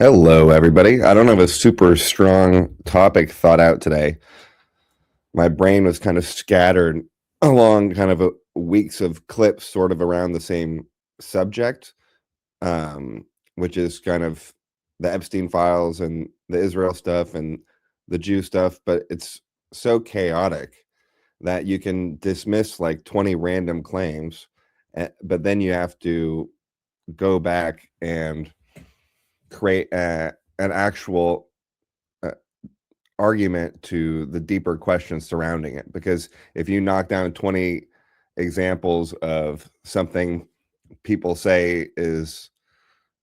Hello, everybody. I don't have a super strong topic thought out today. My brain was kind of scattered along weeks of clips sort of around the same subject, which is kind of the Epstein files and the Israel stuff and the Jew stuff. But it's so chaotic that you can dismiss like 20 random claims, but then you have to go back and create an actual argument to the deeper questions surrounding it. Because if you knock down 20 examples of something people say is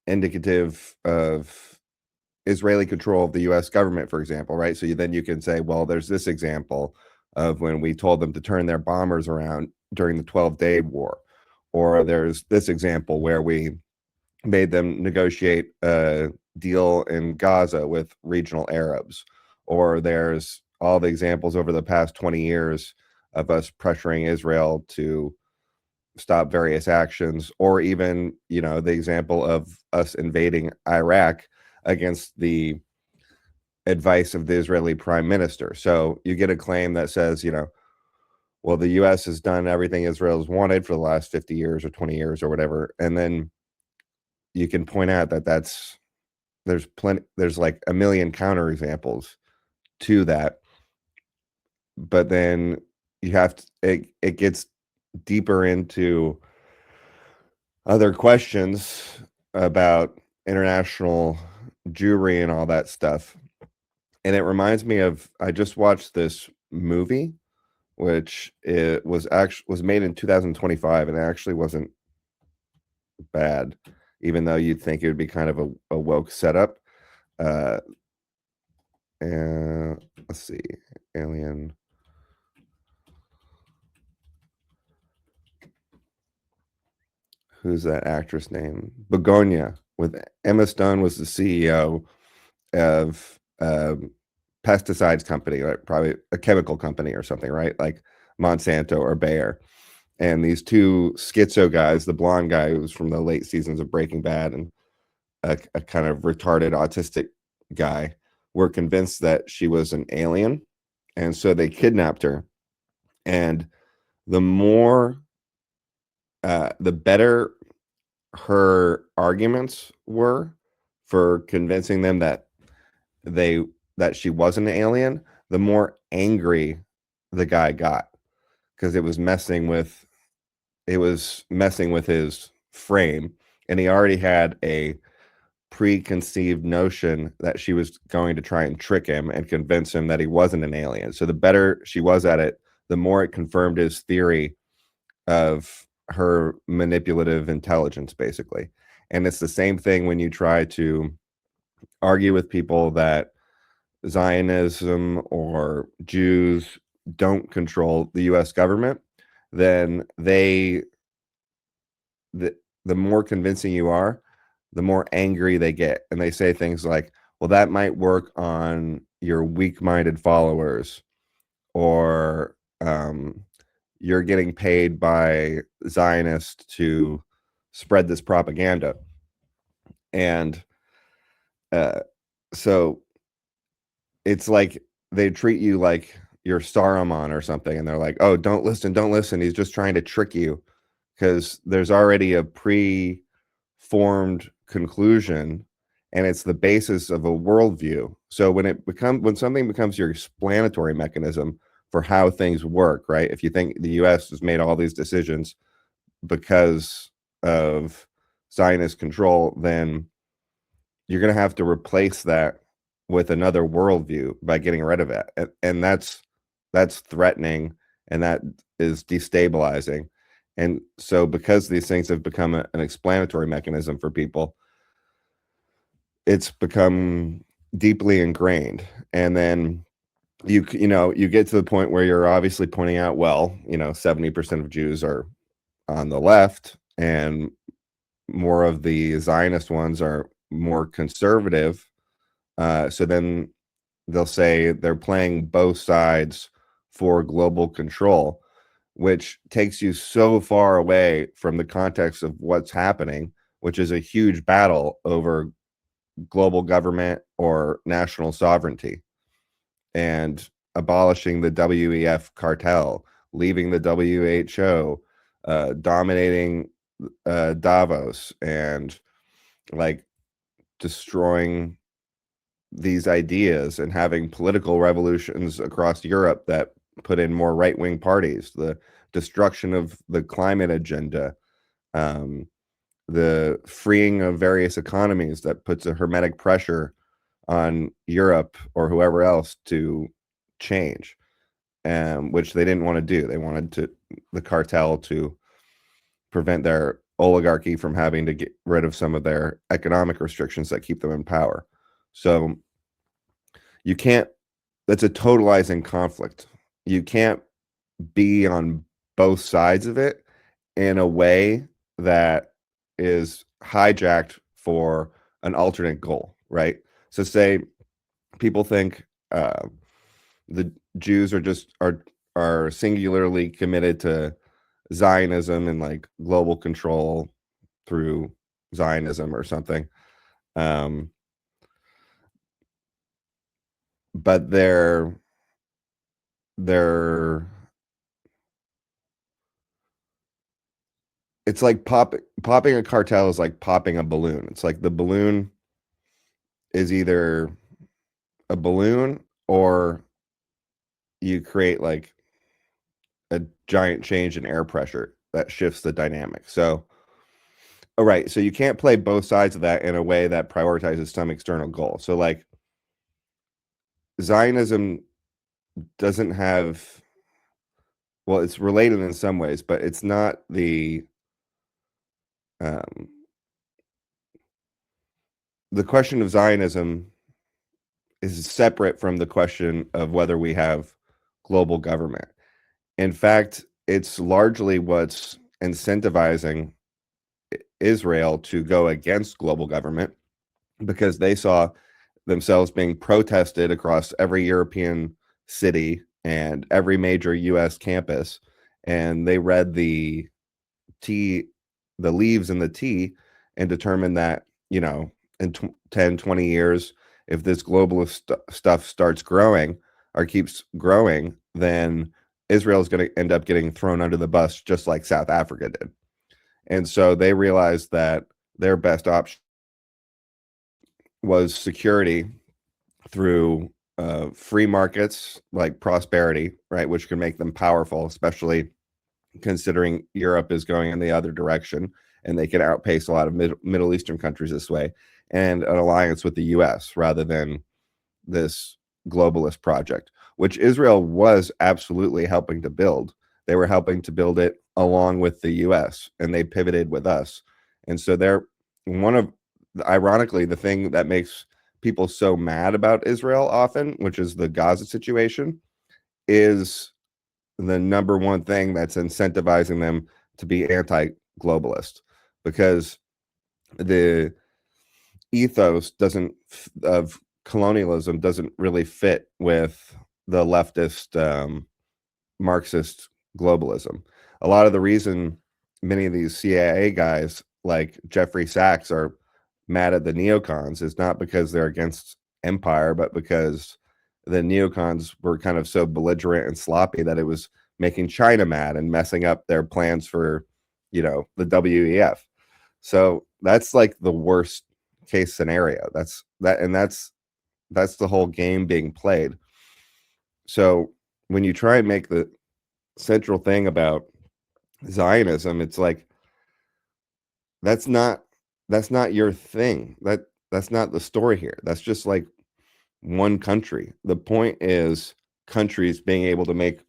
indicative of Israeli control of the US government, for example, right? So then you can say, well, there's this example of when we told them to turn their bombers around during the 12-day war. Or there's this example where we made them negotiate a deal in Gaza with regional Arabs. Or there's all the examples over the past 20 years of us pressuring Israel to stop various actions, or even, the example of us invading Iraq against the advice of the Israeli prime minister. So you get a claim that says, well, the US has done everything Israel's wanted for the last 50 years or 20 years or whatever. And then you can point out that there's like a million counterexamples to that. But then you have to, it gets deeper into other questions about international Jewry and all that stuff. And it reminds me of, I just watched this movie, which it was made in 2025, and it actually wasn't bad, even though you'd think it would be kind of a woke setup. And let's see, Alien. Who's that actress name? Begonia, with Emma Stone, was the CEO of pesticides company, like probably a chemical company or something, right? Like Monsanto or Bayer. And these two schizo guys, the blonde guy who was from the late seasons of Breaking Bad, and a kind of retarded autistic guy, were convinced that she was an alien. And so they kidnapped her. And the better her arguments were for convincing them that she wasn't an alien, the more angry the guy got, because it was messing with his frame, and he already had a preconceived notion that she was going to try and trick him and convince him that he wasn't an alien. So the better she was at it, the more it confirmed his theory of her manipulative intelligence, basically. And it's the same thing when you try to argue with people that Zionism or Jews don't control the US government. Then the more convincing you are, the more angry they get. And they say things like, well, that might work on your weak-minded followers, or you're getting paid by Zionists to spread this propaganda. And so it's like they treat you like you're Saruman or something, and they're like, oh, don't listen, he's just trying to trick you, because there's already a pre-formed conclusion, and it's the basis of a worldview. So when something becomes your explanatory mechanism for how things work, right? If you think the US has made all these decisions because of Zionist control, then you're going to have to replace that with another worldview by getting rid of it. And that's threatening, and that is destabilizing. And so because these things have become an explanatory mechanism for people, it's become deeply ingrained. And then you get to the point where you're obviously pointing out, well, 70% of Jews are on the left, and more of the Zionist ones are more conservative. So then they'll say they're playing both sides for global control, which takes you so far away from the context of what's happening, which is a huge battle over global government or national sovereignty, and abolishing the WEF cartel, leaving the WHO, dominating Davos, and like destroying these ideas and having political revolutions across Europe that put in more right-wing parties, the destruction of the climate agenda, um, the freeing of various economies that puts a hermetic pressure on Europe or whoever else to change, which they didn't want to do. They wanted the cartel to prevent their oligarchy from having to get rid of some of their economic restrictions that keep them in power. So you can't, that's a totalizing conflict. You can't be on both sides of it in a way that is hijacked for an alternate goal, right? So say people think the Jews are singularly committed to Zionism and like global control through Zionism or something. Um, but they're it's like popping a cartel is like popping a balloon. It's like the balloon is either a balloon or you create like a giant change in air pressure that shifts the dynamic. So, all right, so you can't play both sides of that in a way that prioritizes some external goal. So like Zionism doesn't have, well, it's related in some ways, but it's not um, the question of Zionism is separate from the question of whether we have global government. In fact, it's largely what's incentivizing Israel to go against global government, because they saw themselves being protested across every European city and every major US campus. And they read tea, the leaves in the tea, and determined that, you know, in 10, 20 years, if this globalist stuff starts growing or keeps growing, then Israel is going to end up getting thrown under the bus just like South Africa did. And so they realized that their best option was security through free markets like prosperity, right, which can make them powerful, especially considering Europe is going in the other direction and they can outpace a lot of Middle Eastern countries this way, and an alliance with the US rather than this globalist project, which Israel was absolutely helping to build. They were helping to build it along with the US, and they pivoted with us. And so they're one of, ironically, the thing that makes people so mad about Israel often, which is the Gaza situation, is the number one thing that's incentivizing them to be anti-globalist, because the ethos doesn't of colonialism doesn't really fit with the leftist Marxist globalism. A lot of the reason many of these CIA guys like Jeffrey Sachs are mad at the neocons is not because they're against empire, but because the neocons were kind of so belligerent and sloppy that it was making China mad and messing up their plans for, you know, the WEF. So that's like the worst case scenario. That's the whole game being played. So when you try and make the central thing about Zionism, it's like that's not that's not your thing. That's not the story here. That's just like one country. The point is countries being able to make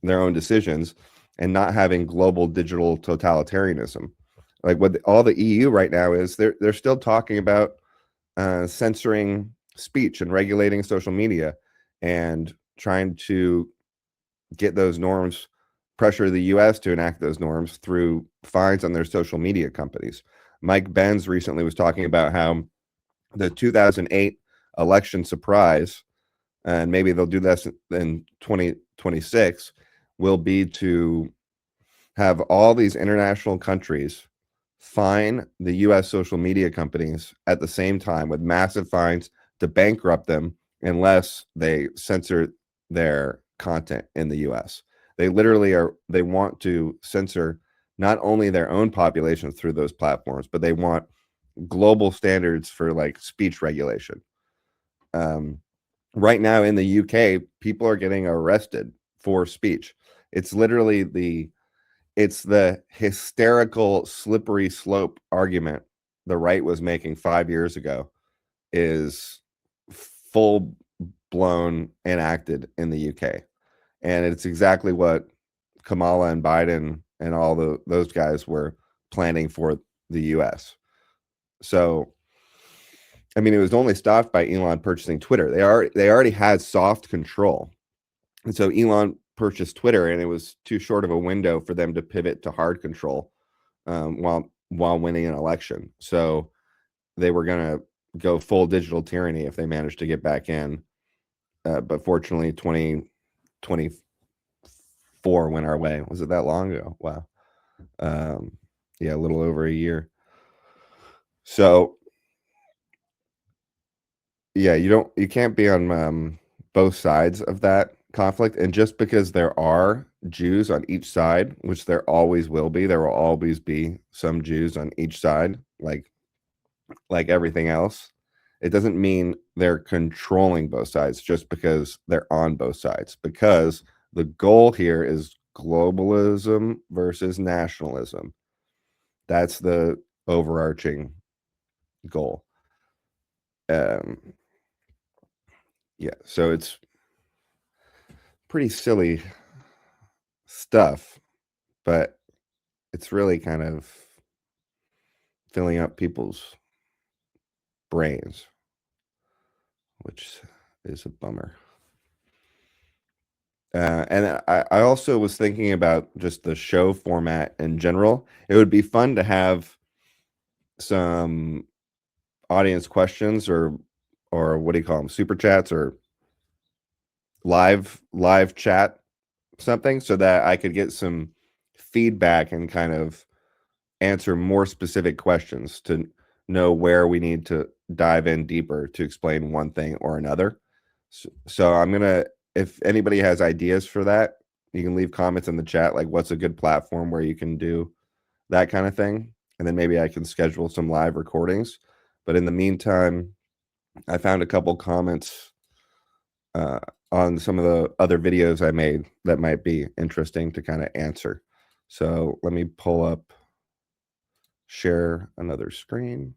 their own decisions and not having global digital totalitarianism. Like what all the EU right now is, they're still talking about censoring speech and regulating social media and trying to get those norms, pressure the US to enact those norms through fines on their social media companies. Mike Benz recently was talking about how the 2008 election surprise, and maybe they'll do this in 2026, will be to have all these international countries fine the US social media companies at the same time with massive fines to bankrupt them unless they censor their content in the US. They literally they want to censor not only their own populations through those platforms, but they want global standards for like speech regulation. Right now in the UK, people are getting arrested for speech. It's literally it's the hysterical slippery slope argument the right was making 5 years ago is full blown enacted in the UK. And it's exactly what Kamala and Biden and all those guys were planning for the US. So, I mean, it was only stopped by Elon purchasing Twitter. They already had soft control. And so Elon purchased Twitter, and it was too short of a window for them to pivot to hard control while winning an election. So they were going to go full digital tyranny if they managed to get back in. But fortunately, 2024 went our way. Was it that long ago? Wow. Yeah, a little over a year. So yeah, you can't be on both sides of that conflict. And just because there are Jews on each side, which there always will be, there will always be some Jews on each side, like everything else. It doesn't mean they're controlling both sides just because they're on both sides, because the goal here is globalism versus nationalism. That's the overarching goal. Yeah, so it's pretty silly stuff, but it's really kind of filling up people's brains, which is a bummer. And I also was thinking about just the show format in general. It would be fun to have some audience questions or what do you call them, super chats or live chat something, so that I could get some feedback and kind of answer more specific questions to know where we need to dive in deeper to explain one thing or another. So I'm gonna, if anybody has ideas for that, you can leave comments in the chat, like what's a good platform where you can do that kind of thing, and then maybe I can schedule some live recordings. But in the meantime, I found a couple comments on some of the other videos I made that might be interesting to kind of answer. So let me pull up, share another screen.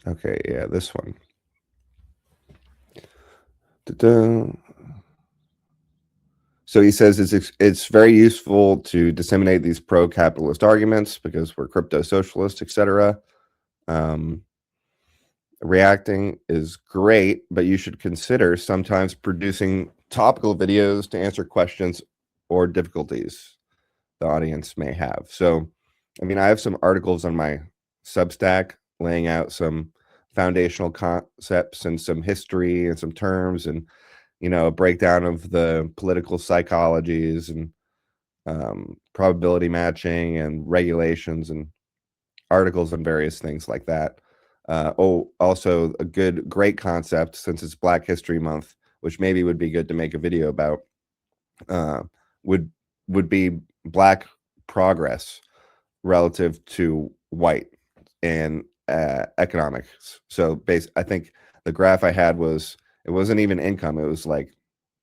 Okay, yeah, this one. Ta-da. So he says it's very useful to disseminate these pro-capitalist arguments because we're crypto socialists, etc. Reacting is great, but you should consider sometimes producing topical videos to answer questions or difficulties the audience may have. So, I mean, I have some articles on my Substack laying out some foundational concepts and some history and some terms, and a breakdown of the political psychologies and probability matching and regulations, and articles on various things like that. Also a great concept, since it's Black History Month, which maybe would be good to make a video about, uh, would be Black progress relative to white and economics. So I think the graph I had it wasn't even income, it was like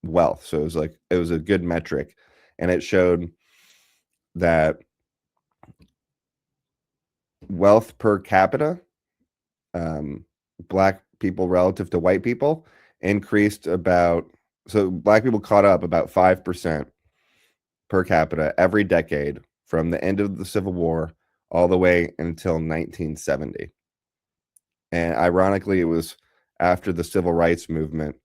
wealth. So it was a good metric, and it showed that wealth per capita, Black people relative to white people, increased so Black people caught up about 5% per capita every decade from the end of the Civil War all the way until 1970. And ironically, it was after the Civil Rights Movement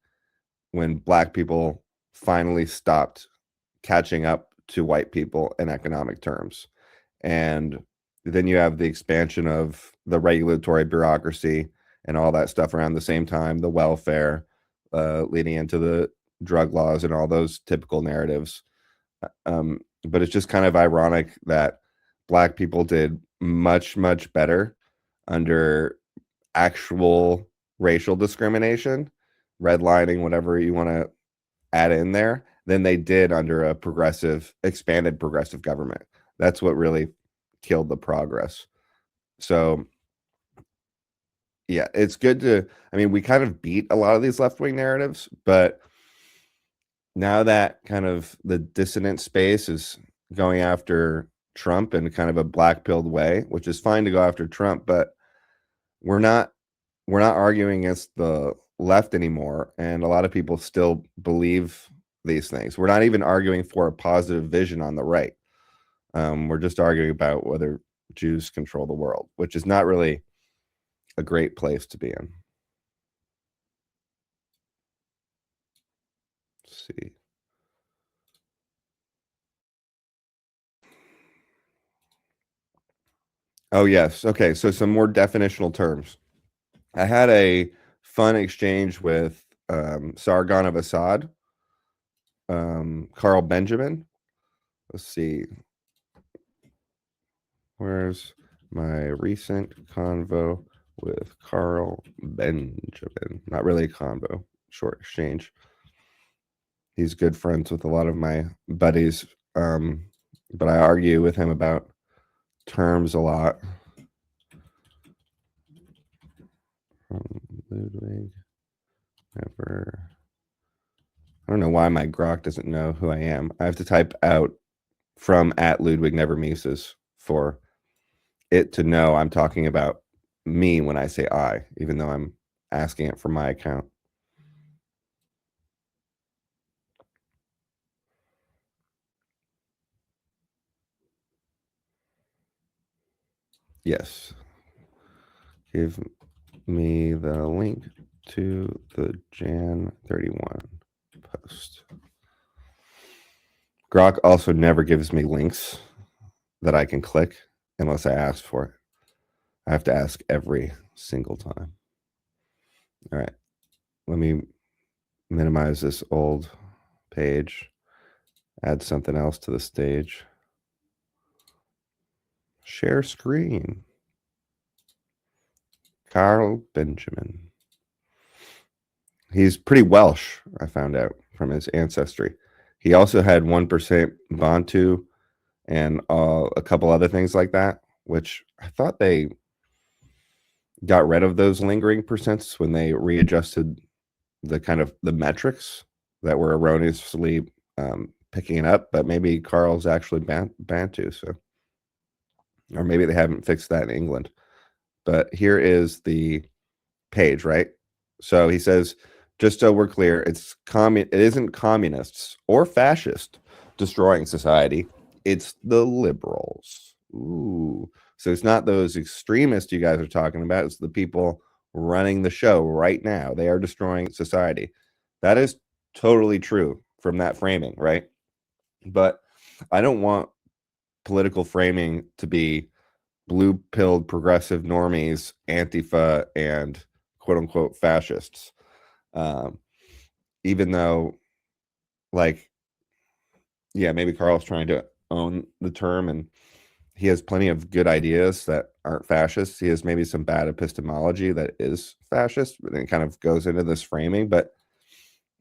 when Black people finally stopped catching up to white people in economic terms. And then you have the expansion of the regulatory bureaucracy and all that stuff around the same time, the welfare, leading into the drug laws and all those typical narratives. But it's just kind of ironic that Black people did much, much better under actual racial discrimination, redlining, whatever you want to add in there, than they did under a expanded progressive government. That's what really killed the progress. So, yeah, it's good to, I mean, we kind of beat a lot of these left wing narratives, but now that kind of the dissident space is going after Trump in kind of a black pilled way, which is fine to go after Trump, but we're not arguing against the left anymore, and a lot of people still believe these things. We're not even arguing for a positive vision on the right. We're just arguing about whether Jews control the world, which is not really a great place to be in. Let's see. Oh, yes. Okay, so some more definitional terms. I had a fun exchange with Sargon of Assad, Carl Benjamin. Let's see. Where's my recent convo with Carl Benjamin? Not really a convo, short exchange. He's good friends with a lot of my buddies, but I argue with him about terms a lot. Ludwig, never. I don't know why my Grok doesn't know who I am. I have to type out from at Ludwig Never Mises for it to know I'm talking about me when I say I, even though I'm asking it for my account. Yes. Give me the link to the Jan 31 post. Grok also never gives me links that I can click unless I ask for it. I have to ask every single time. All right. Let me minimize this old page, add something else to the stage. Share screen. Carl Benjamin. He's pretty Welsh, I found out from his ancestry. He also had 1% Bantu and a couple other things like that, which I thought they got rid of those lingering percents when they readjusted the kind of the metrics that were erroneously picking it up. But maybe Carl's actually Bantu, so, or maybe they haven't fixed that in England. But here is the page, right? So he says, just so we're clear, it isn't communists or fascists destroying society. It's the liberals. Ooh. So it's not those extremists you guys are talking about. It's the people running the show right now. They are destroying society. That is totally true from that framing, right? But I don't want political framing to be blue-pilled progressive normies, Antifa, and quote-unquote fascists. Even though, like, yeah, maybe Carl's trying to own the term, and he has plenty of good ideas that aren't fascist. He has maybe some bad epistemology that is fascist, but it kind of goes into this framing. But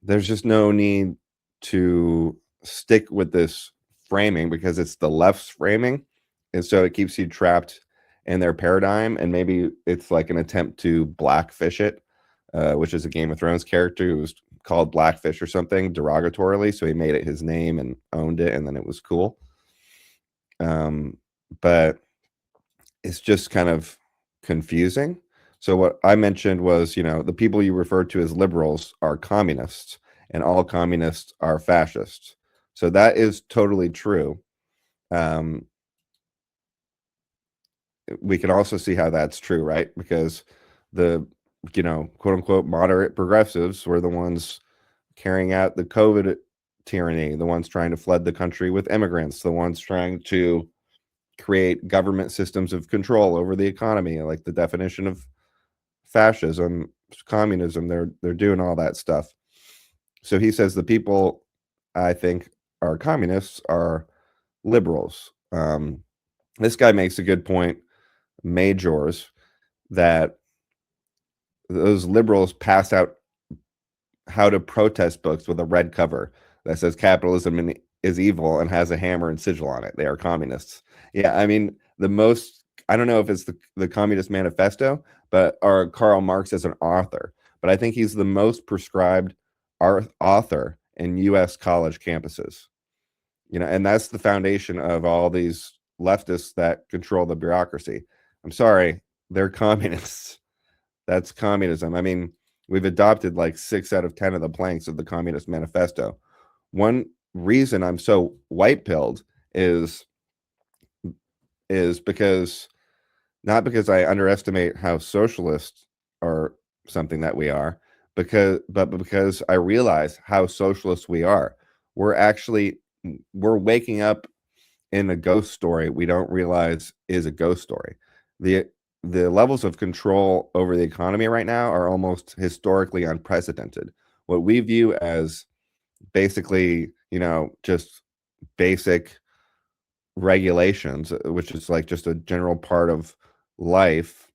there's just no need to stick with this framing because it's the left's framing. And so it keeps you trapped in their paradigm. And maybe it's like an attempt to blackfish it, which is a Game of Thrones character who was called Blackfish or something derogatorily. So he made it his name and owned it, and then it was cool. But it's just kind of confusing. So what I mentioned was, the people you refer to as liberals are communists, and all communists are fascists. So that is totally true. We can also see how that's true, right? Because the, quote unquote moderate progressives were the ones carrying out the COVID tyranny, the ones trying to flood the country with immigrants, the ones trying to create government systems of control over the economy, like the definition of fascism, communism. They're doing all that stuff. So he says the people I think are communists are liberals. This guy makes a good point, Majors, that those liberals pass out how to protest books with a red cover that says capitalism is evil and has a hammer and sigil on it. They are communists. Yeah, I mean, I don't know if it's the Communist Manifesto, but or Karl Marx as an author, but I think he's the most prescribed author in US college campuses. And that's the foundation of all these leftists that control the bureaucracy. I'm sorry, they're communists. That's communism. I mean, we've adopted like 6 out of 10 of the planks of the Communist Manifesto. One reason I'm so white-pilled is because not because I underestimate how socialists are something that we are, but because I realize how socialist we are. We're waking up in a ghost story we don't realize is a ghost story. The levels of control over the economy right now are almost historically unprecedented. What we view as basically, just basic regulations, which is like just a general part of life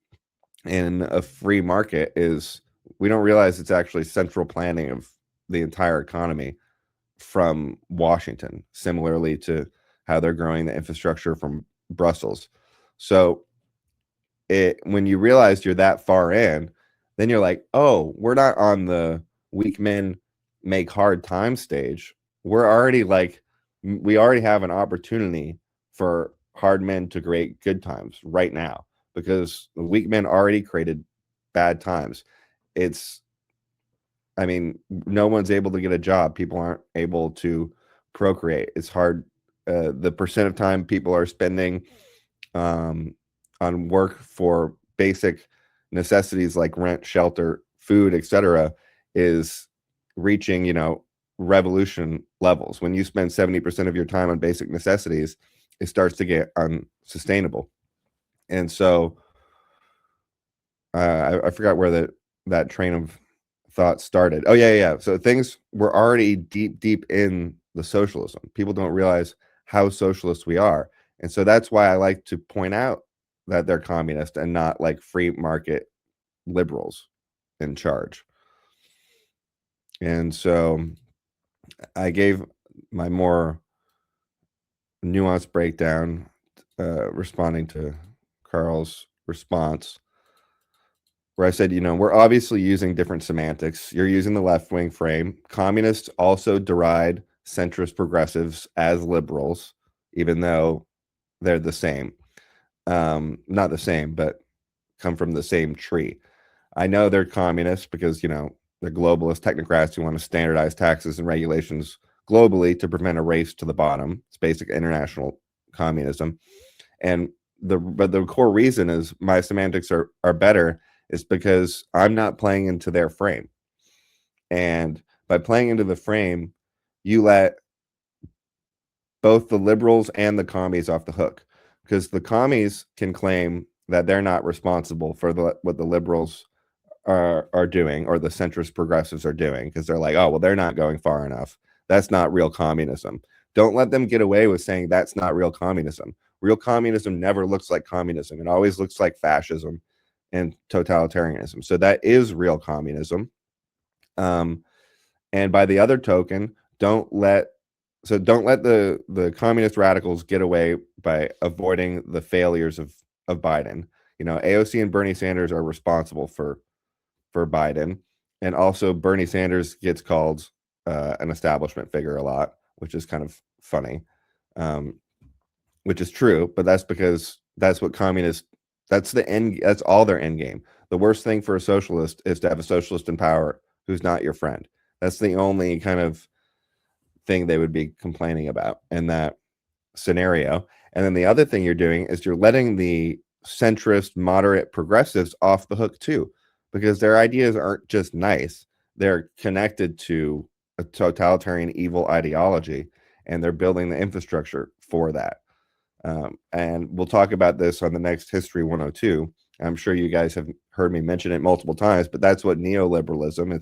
in a free market, is we don't realize it's actually central planning of the entire economy from Washington, similarly to how they're growing the infrastructure from Brussels. So when you realize you're that far in, then you're like, oh, we're not on the weak men make hard time stage. We already have an opportunity for hard men to create good times right now, because the weak men already created bad times. I mean, no one's able to get a job. People aren't able to procreate. It's hard. The percent of time people are spending on work for basic necessities like rent, shelter, food, etc., is reaching, revolution levels. When you spend 70% of your time on basic necessities, it starts to get unsustainable. And so I forgot where that train of thought started. Oh yeah. So things were already deep in the socialism. People don't realize how socialist we are. And so that's why I like to point out that they're communist and not like free market liberals in charge. And so I gave my more nuanced breakdown, responding to Carl's response, where I said, we're obviously using different semantics. You're using the left-wing frame. Communists also deride centrist progressives as liberals, even though they're the same. Not the same, but come from the same tree. I know they're communists because, they're globalist technocrats who want to standardize taxes and regulations globally to prevent a race to the bottom. It's basic international communism. But the core reason is my semantics are better is because I'm not playing into their frame. And by playing into the frame, you let both the liberals and the commies off the hook, because the commies can claim that they're not responsible for what the liberals are doing or the centrist progressives are doing, because they're like, oh, well, they're not going far enough. That's not real communism. Don't let them get away with saying that's not real communism. Real communism never looks like communism. It always looks like fascism and totalitarianism. So that is real communism. And by the other token, don't let the communist radicals get away by avoiding the failures of Biden. AOC and Bernie Sanders are responsible for Biden, and also Bernie Sanders gets called an establishment figure a lot, which is kind of funny, which is true, but that's because that's what that's all their end game. The worst thing for a socialist is to have a socialist in power who's not your friend. That's the only kind of thing they would be complaining about in that scenario. And then the other thing you're doing is you're letting the centrist, moderate progressives off the hook too, because their ideas aren't just nice. They're connected to a totalitarian evil ideology, and they're building the infrastructure for that. And we'll talk about this on the next History 102. I'm sure you guys have heard me mention it multiple times, but that's what neoliberalism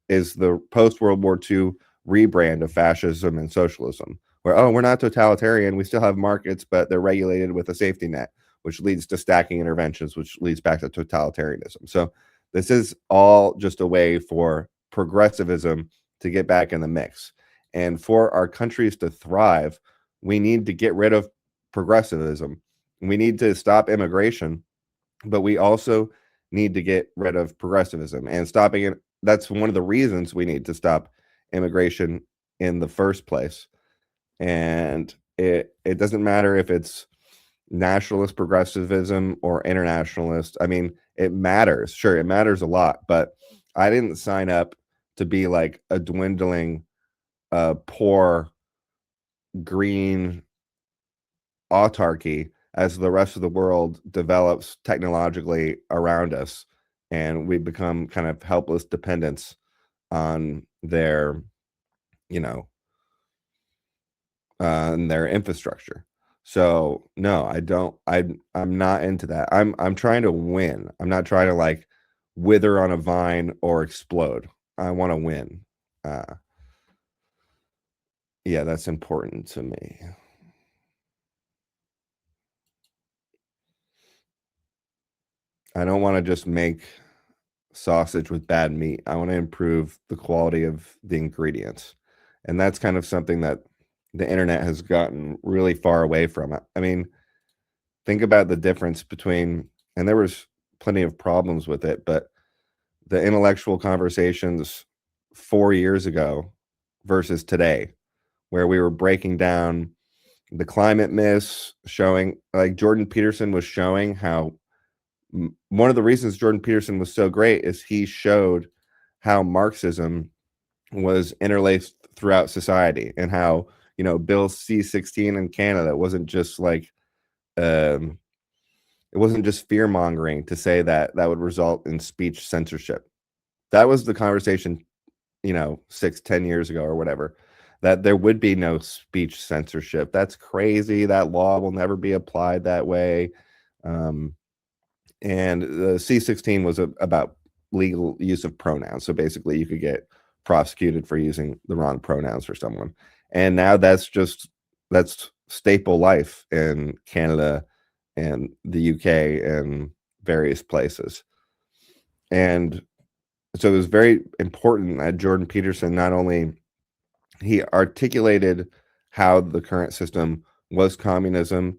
is the post World War II rebrand of fascism and socialism, where, oh, we're not totalitarian, we still have markets, but they're regulated with a safety net, which leads to stacking interventions, which leads back to totalitarianism. So this is all just a way for progressivism to get back in the mix. And for our countries to thrive, we need to get rid of progressivism. We need to stop immigration, but we also need to get rid of progressivism and stopping it. That's one of the reasons we need to stop immigration in the first place. And it doesn't matter if it's nationalist progressivism or internationalist. I mean, it matters. Sure, it matters a lot, but I didn't sign up to be like a dwindling, poor, green autarky as the rest of the world develops technologically around us and we become kind of helpless dependents on their, you know, their infrastructure. So no, I don't. I'm not into that. I'm trying to win. I'm not trying to like wither on a vine or explode. I want to win. Uh, yeah, that's important to me. I don't want to just make sausage with bad meat. I want to improve the quality of the ingredients. And that's kind of something that the internet has gotten really far away from. I mean, think about the difference between, and there was plenty of problems with it, but the intellectual conversations 4 years ago versus today, where we were breaking down the climate myths, showing like Jordan Peterson was showing how one of the reasons Jordan Peterson was so great is he showed how Marxism was interlaced throughout society and how, you know, Bill C-16 in Canada wasn't just like, um, it wasn't just fear mongering to say that that would result in speech censorship. That was the conversation, you know, 6, 10 years ago or whatever, that there would be no speech censorship. That's crazy. That law will never be applied that way. Um, and the C-16 was about legal use of pronouns. So basically, you could get prosecuted for using the wrong pronouns for someone. And now that's staple life in Canada and the UK and various places. And so it was very important that Jordan Peterson not only he articulated how the current system was communism.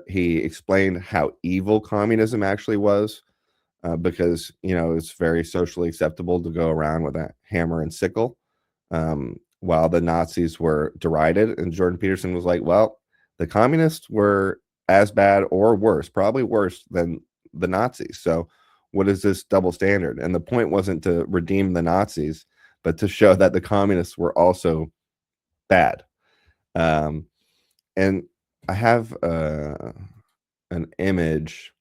He explained how evil communism actually was, because you know it's very socially acceptable to go around with a hammer and sickle, while the Nazis were derided. And Jordan Peterson was like, "Well, the communists were as bad or worse, probably worse than the Nazis. So, what is this double standard?" And the point wasn't to redeem the Nazis, but to show that the communists were also bad. Um, and I have an image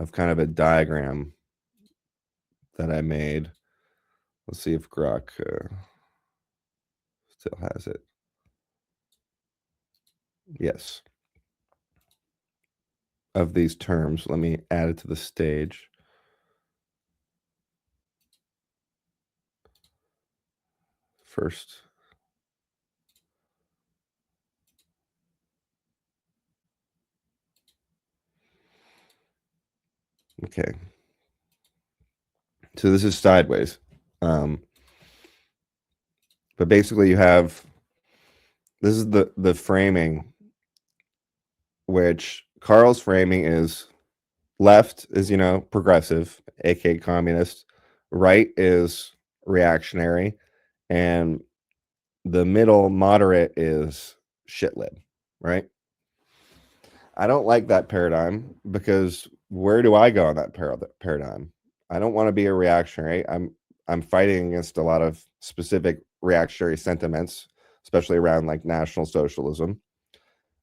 of kind of a diagram that I made. Let's see if Grok still has it. Yes. Of these terms, let me add it to the stage. First. Okay. So this is sideways. But basically you have, this is the framing, which Carl's framing is left is, you know, progressive, aka communist, right is reactionary, and the middle moderate is shitlib, right? I don't like that paradigm because where do I go in that paradigm? I don't want to be a reactionary. I'm fighting against a lot of specific reactionary sentiments, especially around like National Socialism.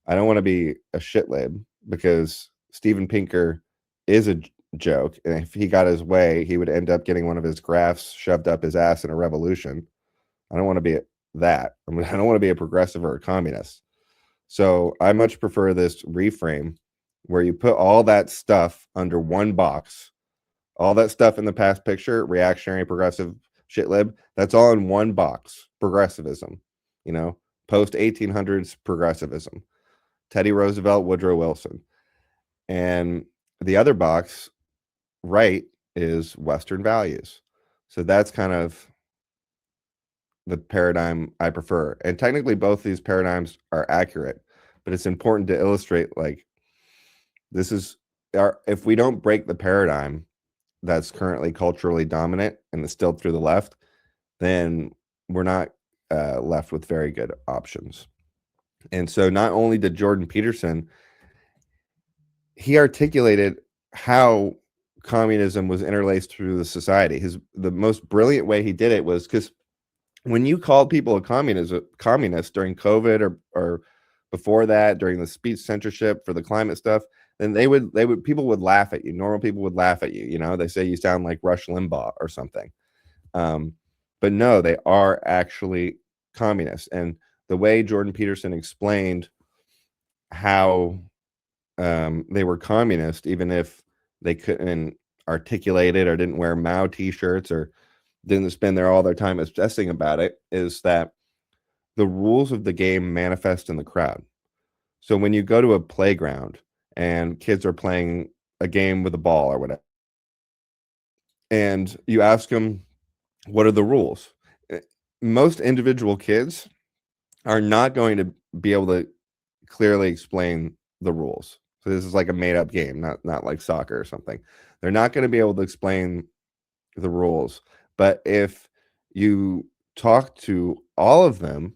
I don't want to be a shitlib because Steven Pinker is a joke, and if he got his way, he would end up getting one of his graphs shoved up his ass in a revolution. I don't want to be that. I mean, I don't want to be a progressive or a communist. So I much prefer this reframe where you put all that stuff under one box. All that stuff in the past picture, reactionary, progressive, shitlib, that's all in one box. Progressivism, you know, post 1800s progressivism. Teddy Roosevelt, Woodrow Wilson. And the other box, right, is Western values. So that's kind of the paradigm I prefer. And technically, both these paradigms are accurate, but it's important to illustrate like this is our, if we don't break the paradigm that's currently culturally dominant and distilled through the left, then we're not left with very good options. And so, not only did Jordan Peterson, he articulated how communism was interlaced through the society. The most brilliant way he did it was because when you called people a communist during COVID or before that, during the speech censorship for the climate stuff, then people would laugh at you. Normal people would laugh at you. You know, they say you sound like Rush Limbaugh or something. But no, they are actually communists. And the way Jordan Peterson explained how they were communist, even if they couldn't articulate it or didn't wear Mao t-shirts or didn't spend all their time obsessing about it, is that the rules of the game manifest in the crowd. So when you go to a playground and kids are playing a game with a ball or whatever, and you ask them, what are the rules? Most individual kids are not going to be able to clearly explain the rules. So this is like a made up game, not like soccer or something. They're not going to be able to explain the rules. But if you talk to all of them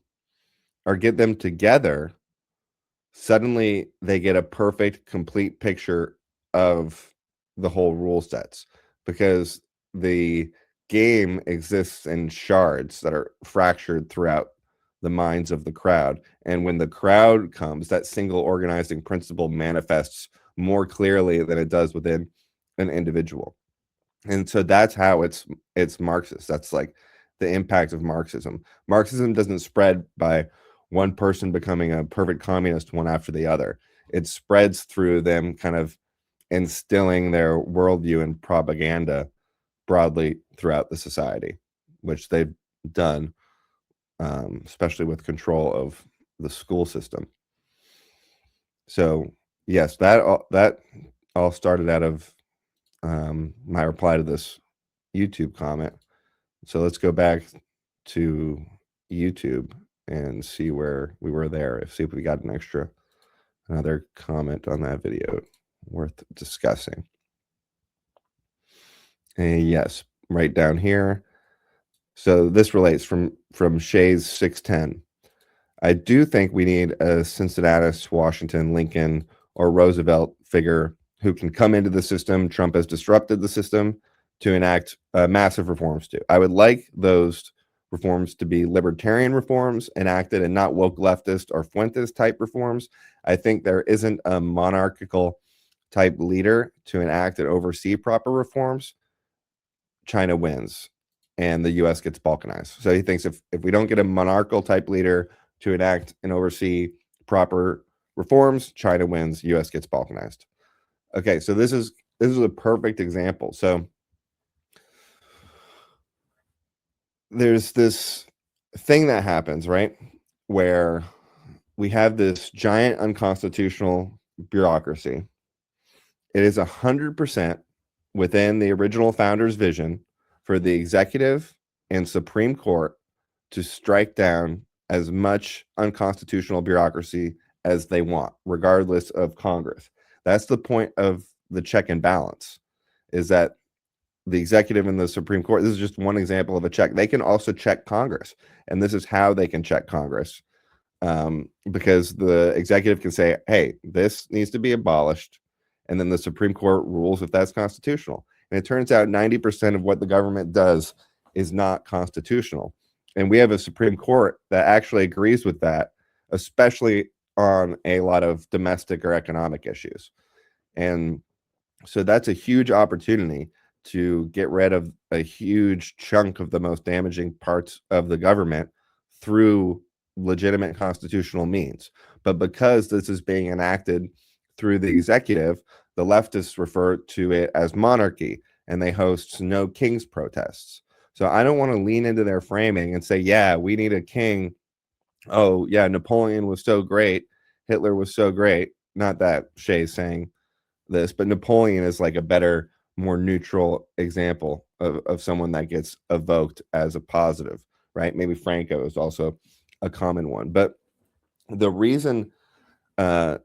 or get them together, suddenly they get a perfect, complete picture of the whole rule sets, because the game exists in shards that are fractured throughout the minds of the crowd. And when the crowd comes, that single organizing principle manifests more clearly than it does within an individual. And so that's how it's Marxist. That's like the impact of Marxism. Marxism doesn't spread by one person becoming a perfect communist one after the other. It spreads through them kind of instilling their worldview and propaganda broadly throughout the society, which they've done, especially with control of the school system. So yes, that all started out of my reply to this YouTube comment. So let's go back to YouTube and see where we were there. See if we got another comment on that video worth discussing. And yes, right down here. So this relates from Shays 610. I do think we need a Cincinnatus, Washington, Lincoln, or Roosevelt figure who can come into the system Trump has disrupted the system to enact massive reforms to. I would like those reforms to be libertarian reforms enacted and not woke leftist or Fuentes type reforms. I think there isn't a monarchical type leader to enact and oversee proper reforms. China wins and the US gets balkanized. So he thinks if we don't get a monarchical type leader to enact and oversee proper reforms, China wins, US gets balkanized. Okay, so this is a perfect example. So there's this thing that happens, right? Where we have this giant unconstitutional bureaucracy. It is 100% within the original founder's vision for the executive and Supreme Court to strike down as much unconstitutional bureaucracy as they want, regardless of Congress. That's the point of the check and balance, is that the executive and the Supreme Court, this is just one example of a check. They can also check Congress, and this is how they can check Congress, because the executive can say, hey, this needs to be abolished, and then the Supreme Court rules if that's constitutional. And it turns out 90% of what the government does is not constitutional. And we have a Supreme Court that actually agrees with that, especially on a lot of domestic or economic issues. And so that's a huge opportunity to get rid of a huge chunk of the most damaging parts of the government through legitimate constitutional means. But because this is being enacted through the executive, the leftists refer to it as monarchy, and they host no king's protests. So I don't want to lean into their framing and say, yeah, we need a king. Oh, yeah, Napoleon was so great. Hitler was so great. Not that Shay's saying this, but Napoleon is like a better, more neutral example of someone that gets evoked as a positive, right? Maybe Franco is also a common one. But the reason uh,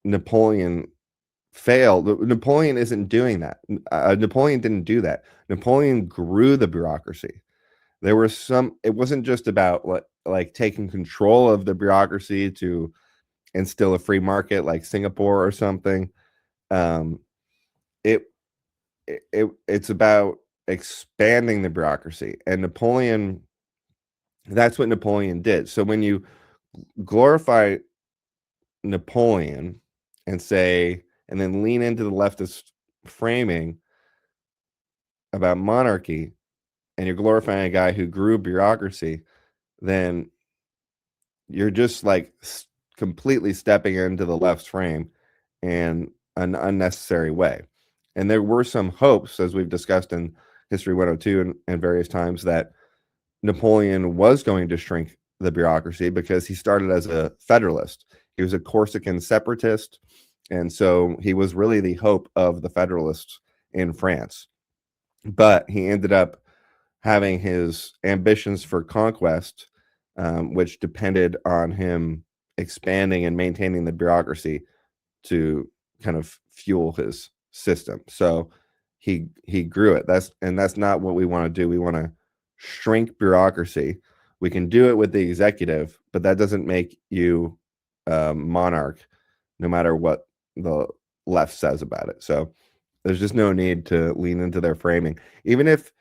Napoleon failed, Napoleon isn't doing that. Napoleon didn't do that. Napoleon grew the bureaucracy. There were some, it wasn't just about like taking control of the bureaucracy to instill a free market like Singapore or something. Um, it it's about expanding the bureaucracy, and Napoleon, that's what Napoleon did. So when you glorify Napoleon and say, and then lean into the leftist framing about monarchy, and you're glorifying a guy who grew bureaucracy, then you're just like completely stepping into the left's frame in an unnecessary way. And there were some hopes, as we've discussed in History 102 and various times, that Napoleon was going to shrink the bureaucracy because he started as a federalist. He was a Corsican separatist. And so he was really the hope of the Federalists in France. But he ended up having his ambitions for conquest, which depended on him expanding and maintaining the bureaucracy to kind of fuel his system. So he grew it. That's not what we want to do. We want to shrink bureaucracy. We can do it with the executive, but that doesn't make you a monarch, no matter what the left says about it. So there's just no need to lean into their framing, even if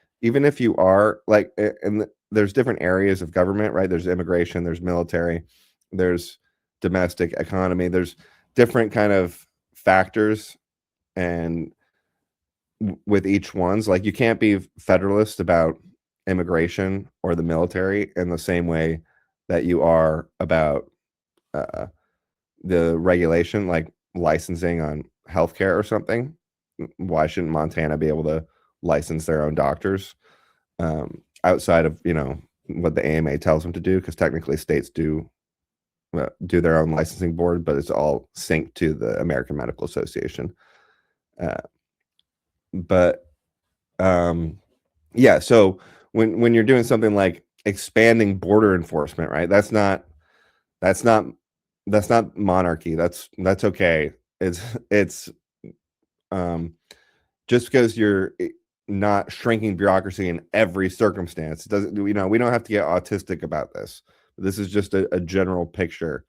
you are like, and there's different areas of government, right? There's immigration, there's military, there's domestic economy, there's different kind of factors, and with each one's like, you can't be federalist about immigration or the military in the same way that you are about uh, the regulation, like licensing on healthcare or something. Why shouldn't Montana be able to license their own doctors outside of what the AMA tells them to do? Because technically states do their own licensing board, but it's all synced to the American Medical Association. But yeah, so when you're doing something like expanding border enforcement, right? That's not that's not monarchy. That's okay. It's just because you're not shrinking bureaucracy in every circumstance, it doesn't, we don't have to get autistic about this. This is just a general picture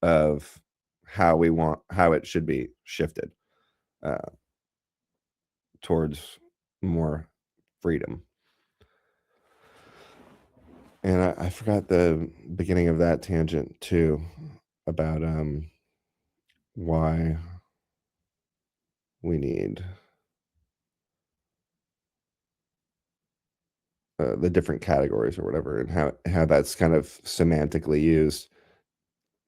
of how it should be shifted towards more freedom. And I forgot the beginning of that tangent too, about why we need the different categories or whatever, and how that's kind of semantically used.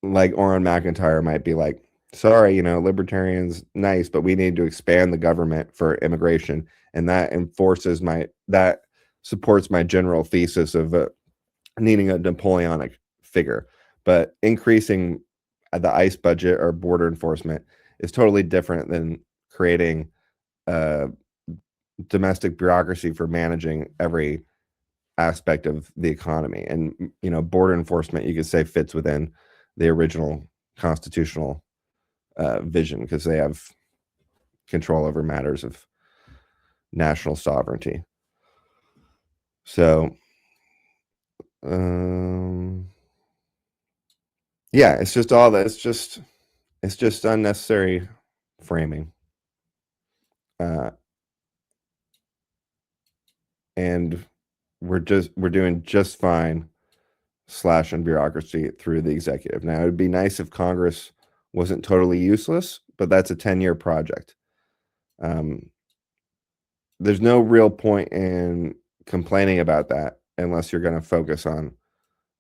Like Orrin McIntyre might be like, sorry, libertarians, nice, but we need to expand the government for immigration, and that supports my general thesis of needing a Napoleonic figure. But increasing the ICE budget or border enforcement is totally different than creating domestic bureaucracy for managing every aspect of the economy. And border enforcement, you could say, fits within the original constitutional vision, because they have control over matters of national sovereignty. So yeah, it's just all that. It's just unnecessary framing. And we're doing just fine slashing bureaucracy through the executive. Now, it would be nice if Congress wasn't totally useless, but that's a 10-year project. There's no real point in complaining about that unless you're going to focus on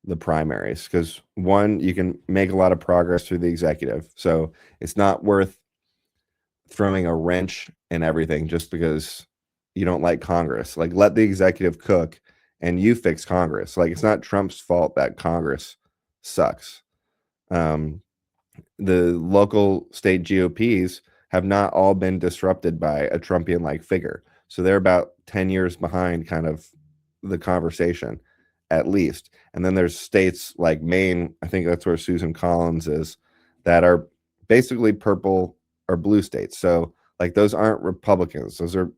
the primaries, because one, you can make a lot of progress through the executive, so it's not worth throwing a wrench in everything just because you don't like Congress. Like, let the executive cook and you fix Congress. Like, it's not Trump's fault that Congress sucks. um, the local state GOPs have not all been disrupted by a Trumpian like figure. So they're about 10 years behind kind of the conversation, at least. And then there's states like Maine, I think that's where Susan Collins is, that are basically purple or blue states. So like those aren't Republicans. Those are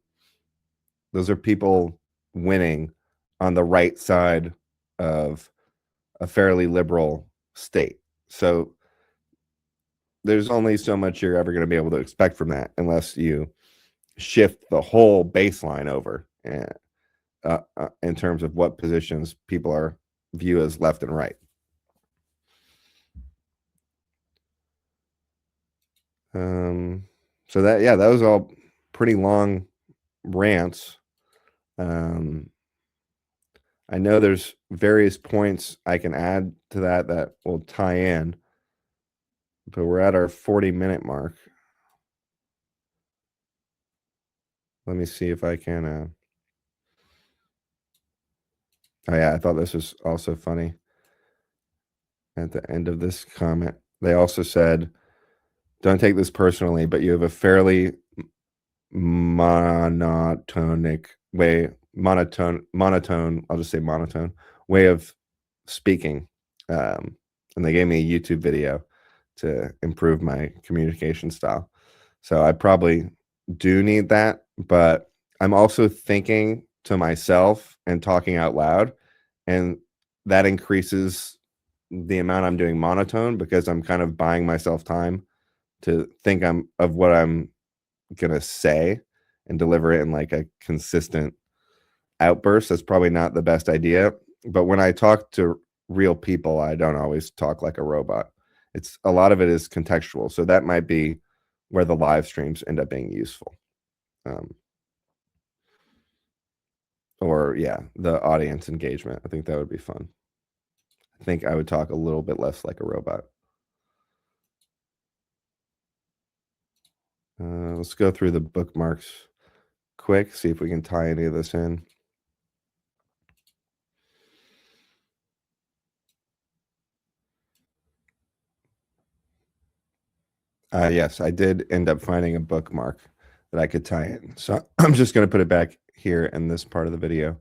people winning on the right side of a fairly liberal state. So there's only so much you're ever going to be able to expect from that unless you shift the whole baseline over in terms of what positions people are view as left and right. So that, yeah, that was all pretty long rants. I know there's various points I can add to that will tie in, but we're at our 40-minute mark. Let me see if I can. Oh yeah, I thought this was also funny. At the end of this comment, they also said, "Don't take this personally, but you have a fairly monotonic way, monotone. I'll just say monotone way of speaking." And they gave me a YouTube video to improve my communication style. So I probably do need that, but I'm also thinking to myself and talking out loud, and that increases the amount I'm doing monotone because I'm kind of buying myself time to think of what I'm gonna say and deliver it in like a consistent outburst. That's probably not the best idea. But when I talk to real people, I don't always talk like a robot. It's a lot of it is contextual. So that might be where the live streams end up being useful. Or yeah, the audience engagement. I think that would be fun. I think I would talk a little bit less like a robot. Let's go through the bookmarks quick, see if we can tie any of this in. Yes, I did end up finding a bookmark that I could tie in. So I'm just going to put it back here in this part of the video.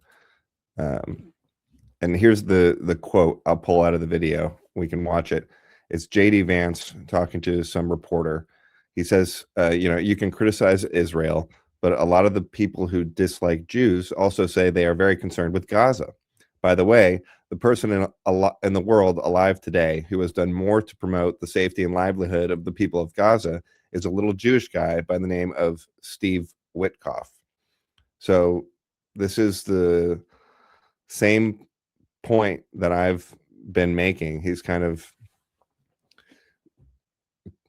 And here's the quote I'll pull out of the video. We can watch it. It's JD Vance talking to some reporter. He says, you can criticize Israel, but a lot of the people who dislike Jews also say they are very concerned with Gaza. By the way, the person in the world alive today who has done more to promote the safety and livelihood of the people of Gaza is a little Jewish guy by the name of Steve Witkoff. So this is the same point that I've been making. He's kind of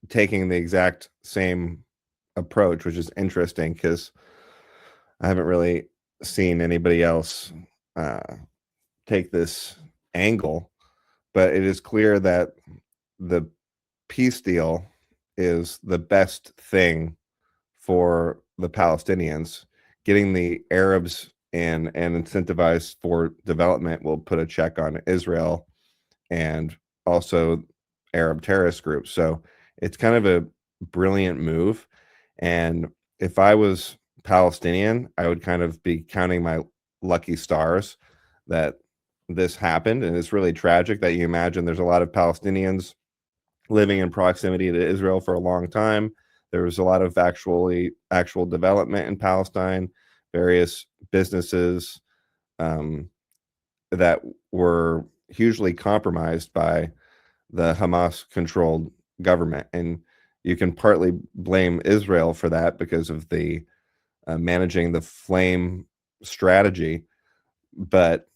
taking the exact same approach, which is interesting because I haven't really seen anybody else take this angle, but it is clear that the peace deal is the best thing for the Palestinians. Getting the Arabs in and incentivized for development will put a check on Israel and also Arab terrorist groups. So it's kind of a brilliant move. And if I was Palestinian, I would kind of be counting my lucky stars that this happened. And it's really tragic that you imagine there's a lot of Palestinians living in proximity to Israel for a long time. There was a lot of actual development in Palestine, various businesses that were hugely compromised by the Hamas controlled government. And you can partly blame Israel for that because of the managing the flame strategy. But,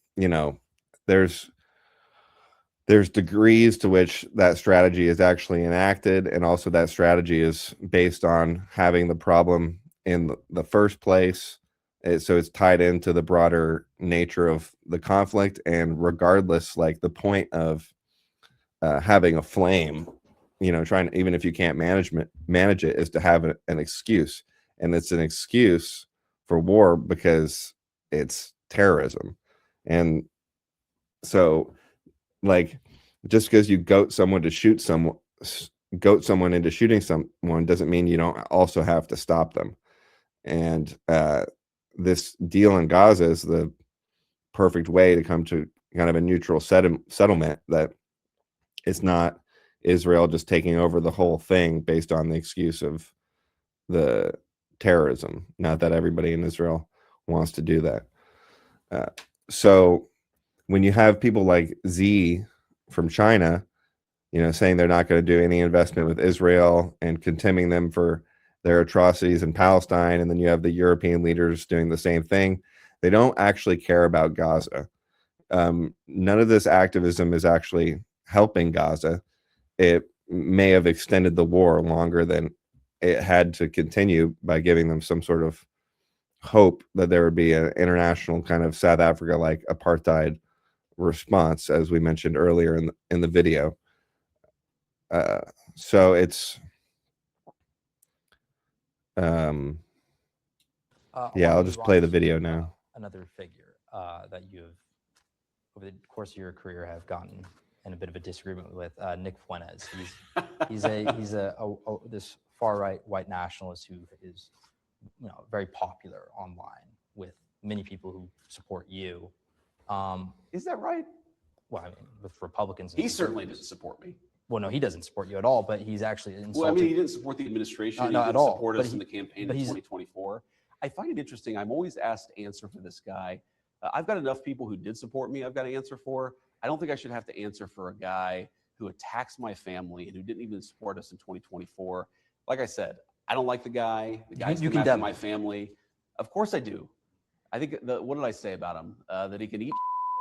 there's degrees to which that strategy is actually enacted. And also that strategy is based on having the problem in the first place. So it's tied into the broader nature of the conflict, and regardless, like the point of having a flame, trying, even if you can't manage it, is to have an excuse, and it's an excuse for war because it's terrorism. And so, like, just because you goat someone into shooting someone doesn't mean you don't also have to stop them. And this deal in Gaza is the perfect way to come to kind of a neutral settlement, that it's not Israel just taking over the whole thing based on the excuse of the terrorism. Not that everybody in Israel wants to do that. So when you have people like Z from China, saying they're not going to do any investment with Israel and condemning them for their atrocities in Palestine, and then you have the European leaders doing the same thing, they don't actually care about Gaza. None of this activism is actually helping Gaza. It may have extended the war longer than it had to continue by giving them some sort of hope that there would be an international kind of South Africa like apartheid response, as we mentioned earlier in the video. So it's yeah, I'll just play the video now. Another figure that you have, over the course of your career, have gotten in a bit of a disagreement with, Nick Fuentes. He's this far right white nationalist who is, very popular online with many people who support you. Is that right? Well, I mean, with Republicans. He certainly doesn't support me. Well, no, he doesn't support you at all, but he's actually insulted. Well, I mean, he didn't support the administration. He didn't support us in the campaign in 2024. I find it interesting. I'm always asked to answer for this guy. I've got enough people who did support me I've got to answer for. I don't think I should have to answer for a guy who attacks my family and who didn't even support us in 2024. Like I said, I don't like the guy. The guy's come after my family. Of course I do. I think, what did I say about him? That he can eat,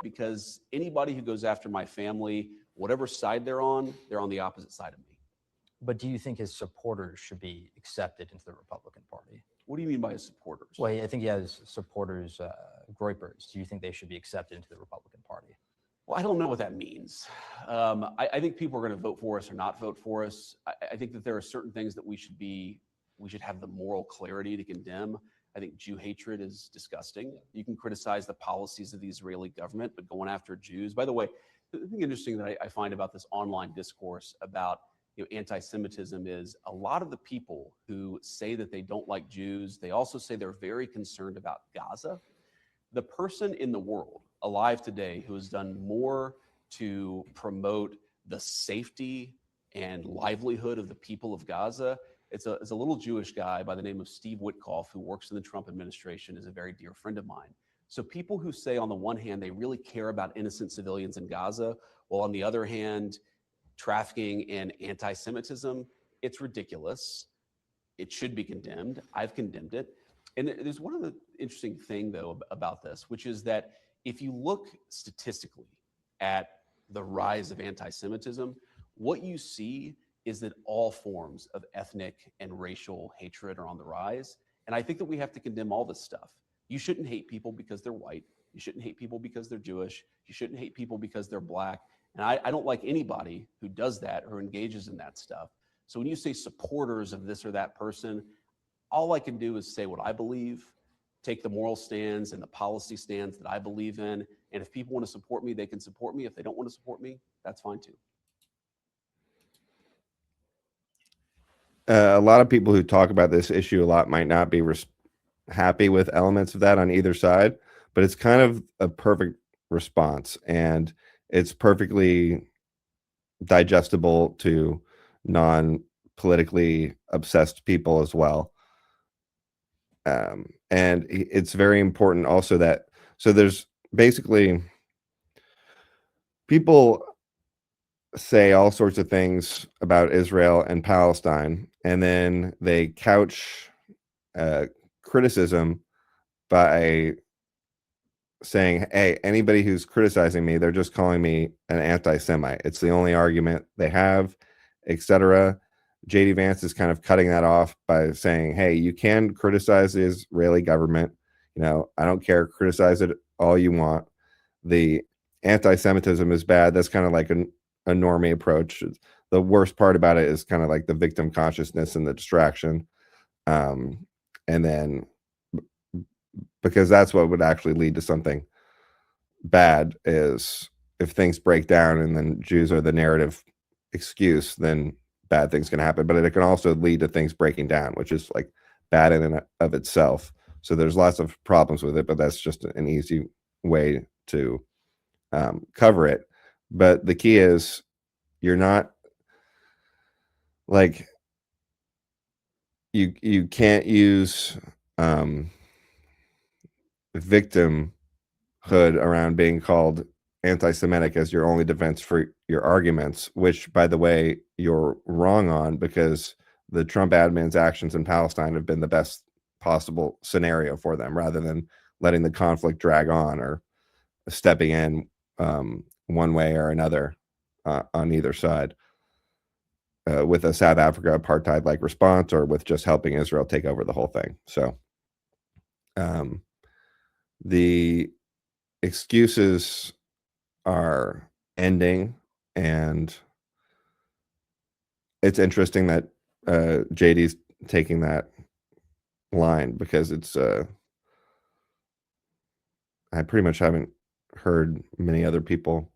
because anybody who goes after my family, whatever side they're on the opposite side of me. But do you think his supporters should be accepted into the Republican Party? What do you mean by his supporters? Well, I think he has supporters, groypers. Do you think they should be accepted into the Republican Party? Well, I don't know what that means. I think people are going to vote for us or not vote for us. I think that there are certain things that we should have the moral clarity to condemn. I think Jew hatred is disgusting. You can criticize the policies of the Israeli government, but going after Jews. By the way, the thing interesting that I find about this online discourse about anti-Semitism is a lot of the people who say that they don't like Jews, they also say they're very concerned about Gaza. The person in the world alive today who has done more to promote the safety and livelihood of the people of Gaza, it's a little Jewish guy by the name of Steve Witkoff, who works in the Trump administration, is a very dear friend of mine. So people who say on the one hand they really care about innocent civilians in Gaza, while on the other hand trafficking in anti-Semitism, it's ridiculous. It should be condemned. I've condemned it. And there's one other interesting thing, though, about this, which is that if you look statistically at the rise of anti-Semitism, what you see is that all forms of ethnic and racial hatred are on the rise. And I think that we have to condemn all this stuff. You shouldn't hate people because they're white. You shouldn't hate people because they're Jewish. You shouldn't hate people because they're black. And I don't like anybody who does that or engages in that stuff. So when you say supporters of this or that person, all I can do is say what I believe, take the moral stands and the policy stands that I believe in. And if people want to support me, they can support me. If they don't want to support me, that's fine too. A lot of people who talk about this issue a lot might not be happy with elements of that on either side, but it's kind of a perfect response, and it's perfectly digestible to non-politically obsessed people as well. And it's very important also that, so there's basically, people say all sorts of things about Israel and Palestine, and then they couch criticism by saying, hey, anybody who's criticizing me, they're just calling me an anti-Semite. It's the only argument they have, etc. JD Vance is kind of cutting that off by saying, hey, you can criticize the Israeli government. I don't care, criticize it all you want. The anti-Semitism is bad. That's kind of like a normie approach. The worst part about it is kind of like the victim consciousness and the distraction. And then because that's what would actually lead to something bad, is if things break down and then Jews are the narrative excuse, then bad things can happen. But it can also lead to things breaking down, which is like bad in and of itself. So there's lots of problems with it, but that's just an easy way to cover it. But the key is, you're not like, you can't use victimhood around being called anti-Semitic as your only defense for your arguments, which, by the way, you're wrong on, because the Trump admin's actions in Palestine have been the best possible scenario for them, rather than letting the conflict drag on or stepping in one way or another on either side, with a South Africa apartheid-like response, or with just helping Israel take over the whole thing. So the excuses are ending, and it's interesting that JD's taking that line, because it's I pretty much haven't heard many other people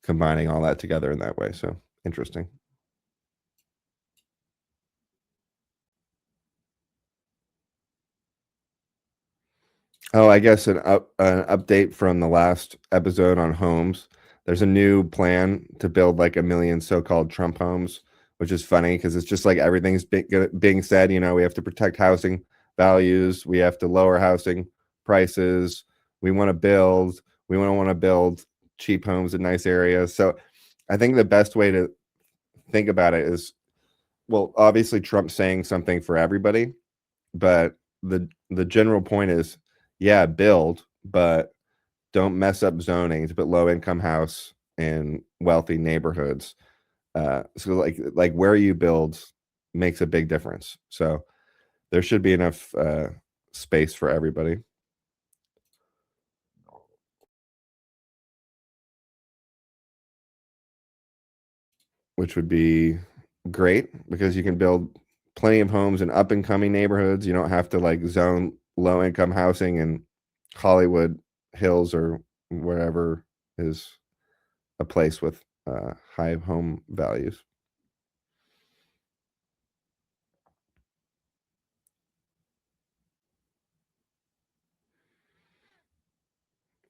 combining all that together in that way. So interesting. Oh, I guess an update from the last episode on homes. There's a new plan to build like 1 million so-called Trump homes, which is funny because it's just like everything's being said. We have to protect housing values. We have to lower housing prices. We want to build cheap homes in nice areas. So I think the best way to think about it is, well, obviously Trump's saying something for everybody, but the general point is, yeah, build, but don't mess up zoning to put low income house in wealthy neighborhoods. So like where you build makes a big difference. So there should be enough space for everybody, which would be great, because you can build plenty of homes in up and coming neighborhoods. You don't have to like zone low income housing in Hollywood Hills or wherever is a place with high home values.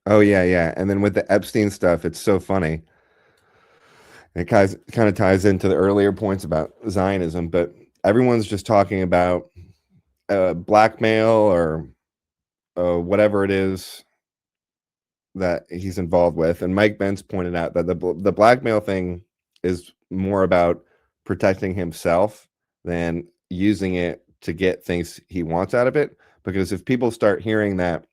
Oh yeah. And then with the Epstein stuff, it's so funny. It kind of ties into the earlier points about Zionism, but everyone's just talking about blackmail or whatever it is that he's involved with. And Mike Vance pointed out that the blackmail thing is more about protecting himself than using it to get things he wants out of it. Because if people start hearing that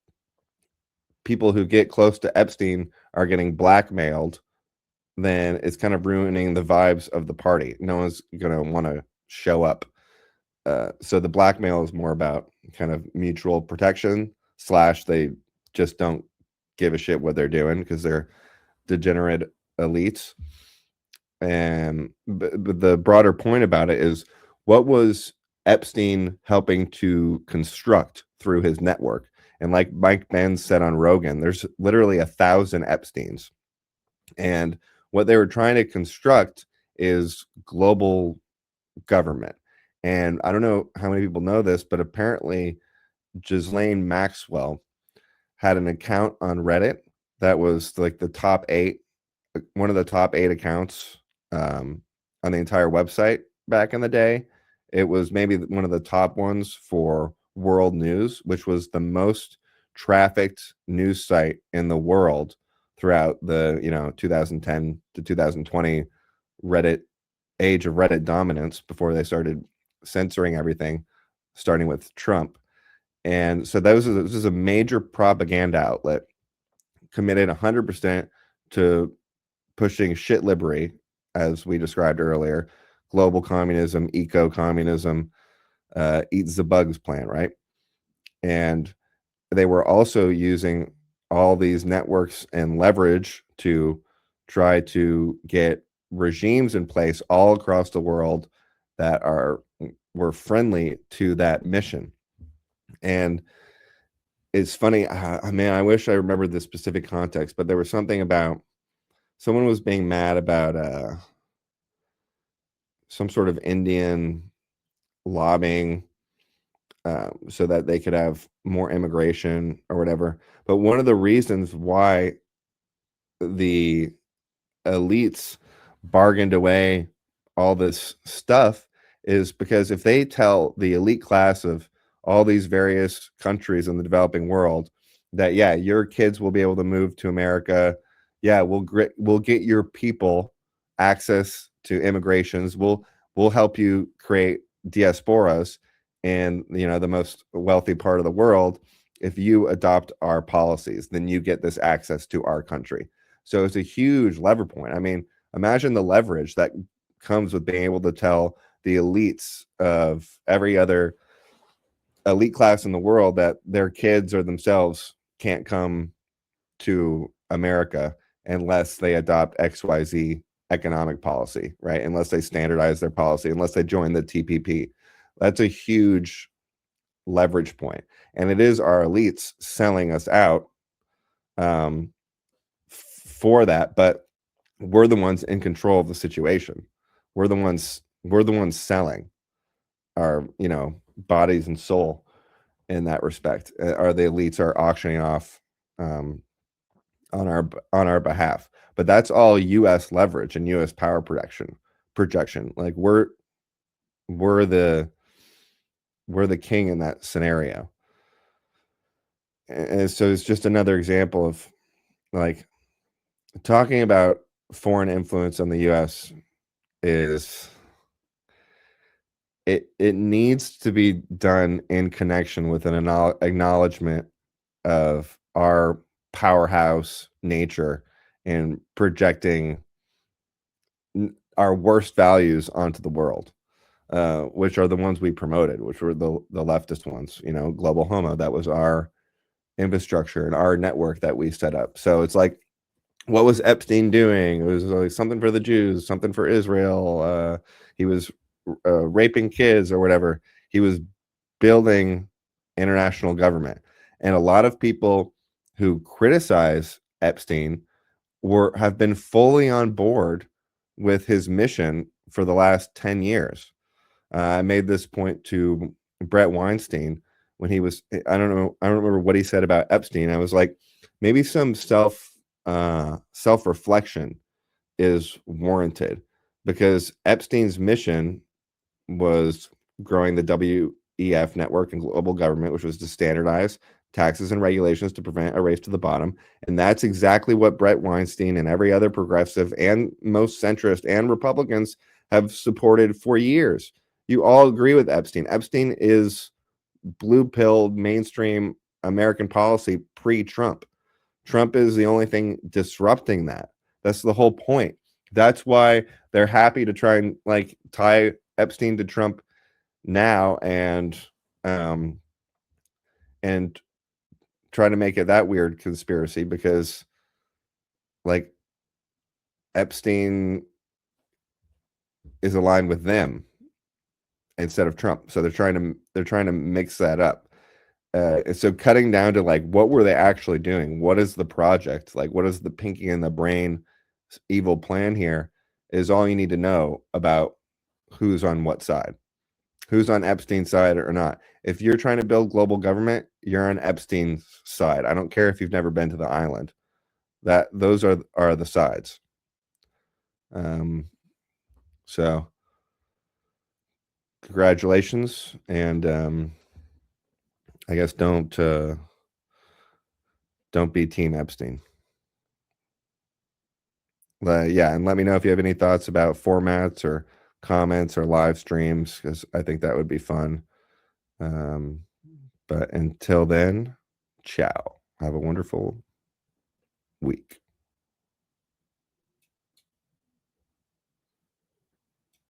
people who get close to Epstein are getting blackmailed, then it's kind of ruining the vibes of the party. No one's going to want to show up. So the blackmail is more about kind of mutual protection / they just don't give a shit what they're doing because they're degenerate elites. And but the broader point about it is, what was Epstein helping to construct through his network? And like Mike Benz said on Rogan, there's literally 1,000 Epsteins. And what they were trying to construct is global government. And I don't know how many people know this, but apparently Ghislaine Maxwell had an account on Reddit that was like one of the top 8 accounts on the entire website back in the day. It was maybe one of the top ones for world news, which was the most trafficked news site in the world throughout the 2010 to 2020 Reddit age of Reddit dominance, before they started censoring everything, starting with Trump. And so this is a major propaganda outlet committed 100% to pushing shit liberty, as we described earlier, global communism, eco-communism, eat the bugs plan, right? And they were also using all these networks and leverage to try to get regimes in place all across the world that were friendly to that mission. And it's funny, man, I wish I remembered the specific context, but there was something about someone was being mad about some sort of Indian lobbying so that they could have more immigration or whatever. But one of the reasons why the elites bargained away all this stuff is because if they tell the elite class of all these various countries in the developing world that, yeah, your kids will be able to move to America, yeah, we'll get your people access to immigrations, we'll help you create diasporas in, you know, the most wealthy part of the world. If you adopt our policies, then you get this access to our country. So it's a huge lever point. I mean, imagine the leverage that comes with being able to tell the elites of every other elite class in the world that their kids or themselves can't come to America unless they adopt XYZ economic policy, right? Unless they standardize their policy, unless they join the TPP. That's a huge leverage point. And it is our elites selling us out for that, but we're the ones in control of the situation. We're the ones selling our, you know, bodies and soul in that respect. Are the elites are auctioning off on our behalf. But that's all US leverage and US power projection. Like we're the king in that scenario. And so it's just another example of like talking about foreign influence on the US is it needs to be done in connection with an acknowledgement of our powerhouse nature and projecting our worst values onto the world, which are the ones we promoted, which were the leftist ones. You know, global homo, that was our infrastructure and our network that we set up. So it's like, what was Epstein doing? It was like something for the Jews, something for Israel. He was raping kids or whatever. He was building international government. And a lot of people who criticize Epstein have been fully on board with his mission for the last 10 years. I made this point to Brett Weinstein when he was, I don't remember what he said about Epstein. I was like, maybe some self-reflection is warranted, because Epstein's mission was growing the WEF network and global government, which was to standardize taxes and regulations to prevent a race to the bottom. And that's exactly what Brett Weinstein and every other progressive and most centrist and Republicans have supported for years. You all agree with Epstein. Epstein is blue-pilled mainstream American policy pre-Trump. Trump is the only thing disrupting that. That's the whole point. That's why they're happy to try and like tie Epstein to Trump now and try to make it that weird conspiracy, because like Epstein is aligned with them instead of Trump. So they're trying to mix that up. So cutting down to like, what were they actually doing? What is the project? Like, what is the pinky in the brain evil plan here is all you need to know about who's on what side, who's on Epstein's side or not. If you're trying to build global government, you're on Epstein's side. I don't care if you've never been to the island. Those are the sides. So congratulations, and I guess don't be Team Epstein. Yeah, and let me know if you have any thoughts about formats or comments or live streams, because I think that would be fun. But until then, ciao. Have a wonderful week.